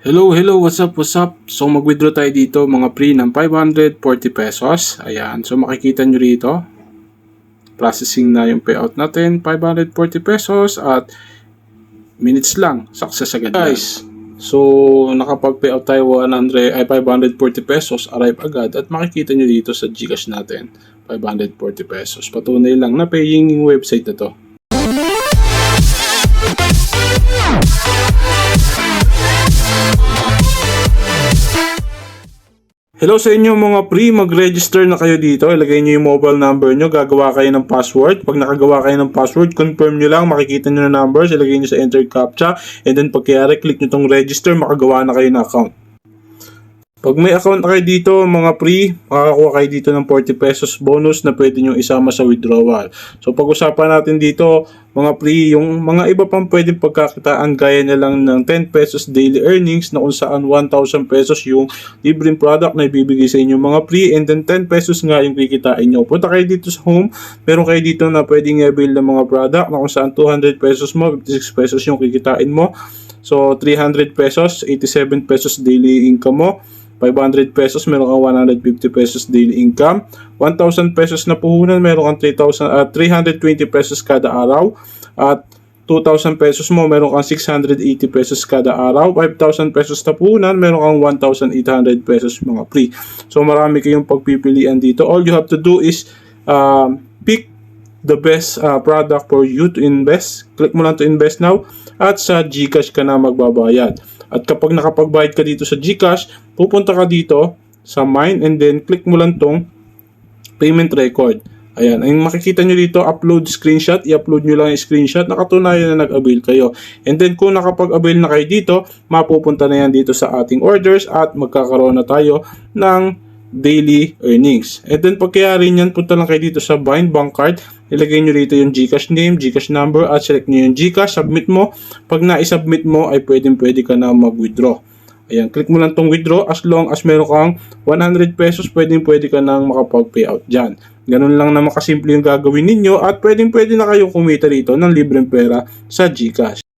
Hello, what's up? So mag-withdraw tayo dito mga pre ng 540 pesos. Ayan, so makikita nyo rito. Processing na yung payout natin, 540 pesos at minutes lang, success agad guys. So nakapag-payout tayo 540 pesos, arrive agad at makikita nyo dito sa GCash natin, 540 pesos. Patunay lang na paying website na to. Hello sa inyo mga pre, mag-register na kayo dito. Ilagay nyo yung mobile number nyo, gagawa kayo ng password. Pag nakagawa kayo ng password, confirm nyo lang, makikita nyo na numbers, ilagay nyo sa enter captcha, and then pag kayari, click nyo tong register, makagawa na kayo ng account. Pag may account na kayo dito mga pre, makakakuha kayo dito ng 40 pesos bonus na pwede nyo isama sa withdrawal. So pag-usapan natin dito mga pre, yung mga iba pang pwedeng pagkakitaan gaya na lang ng 10 pesos daily earnings na kung saan 1,000 pesos yung libreng product na ibibigay sa inyo mga pre, and then 10 pesos nga yung kikitain nyo. Punta kayo dito sa home, meron kayo dito na pwedeng i-avail ng mga product na kung saan 200 pesos mo, 56 pesos yung kikitain mo. So 300 pesos, 87 pesos daily income mo. 500 pesos, meron kang 150 pesos daily income. 1,000 pesos na puhunan, meron kang 320 pesos kada araw. At 2,000 pesos mo, meron kang 680 pesos kada araw. 5,000 pesos na puhunan, meron kang 1,800 pesos mga pre. So marami kayong pagpipilian dito. All you have to do is pick the best product for you to invest. Click mo lang to invest now at sa GCash ka na magbabayad. At kapag nakapagbayad ka dito sa GCash, pupunta ka dito sa Mine and then click mo lang tong payment record. Ayan, ang makikita nyo dito, upload screenshot, i-upload nyo lang yung screenshot, nakatunayan na nag-avail kayo. And then kung nakapag-avail na kayo dito, mapupunta na yan dito sa ating orders at magkakaroon na tayo ng daily earnings. And then pagkayari nyan, punta lang kayo dito sa Bind Bank Card, ilagay nyo rito yung GCash name, GCash number, at select nyo yung GCash, submit mo. Pag na-submit mo, ay pwede ka na mag-withdraw. Ayan, click mo lang tong withdraw. As long as meron kang 100 pesos, pwede ka nang makapag-payout dyan. Ganun lang naman kasimple yung gagawin ninyo at pwede na kayong kumita rito ng libreng pera sa GCash.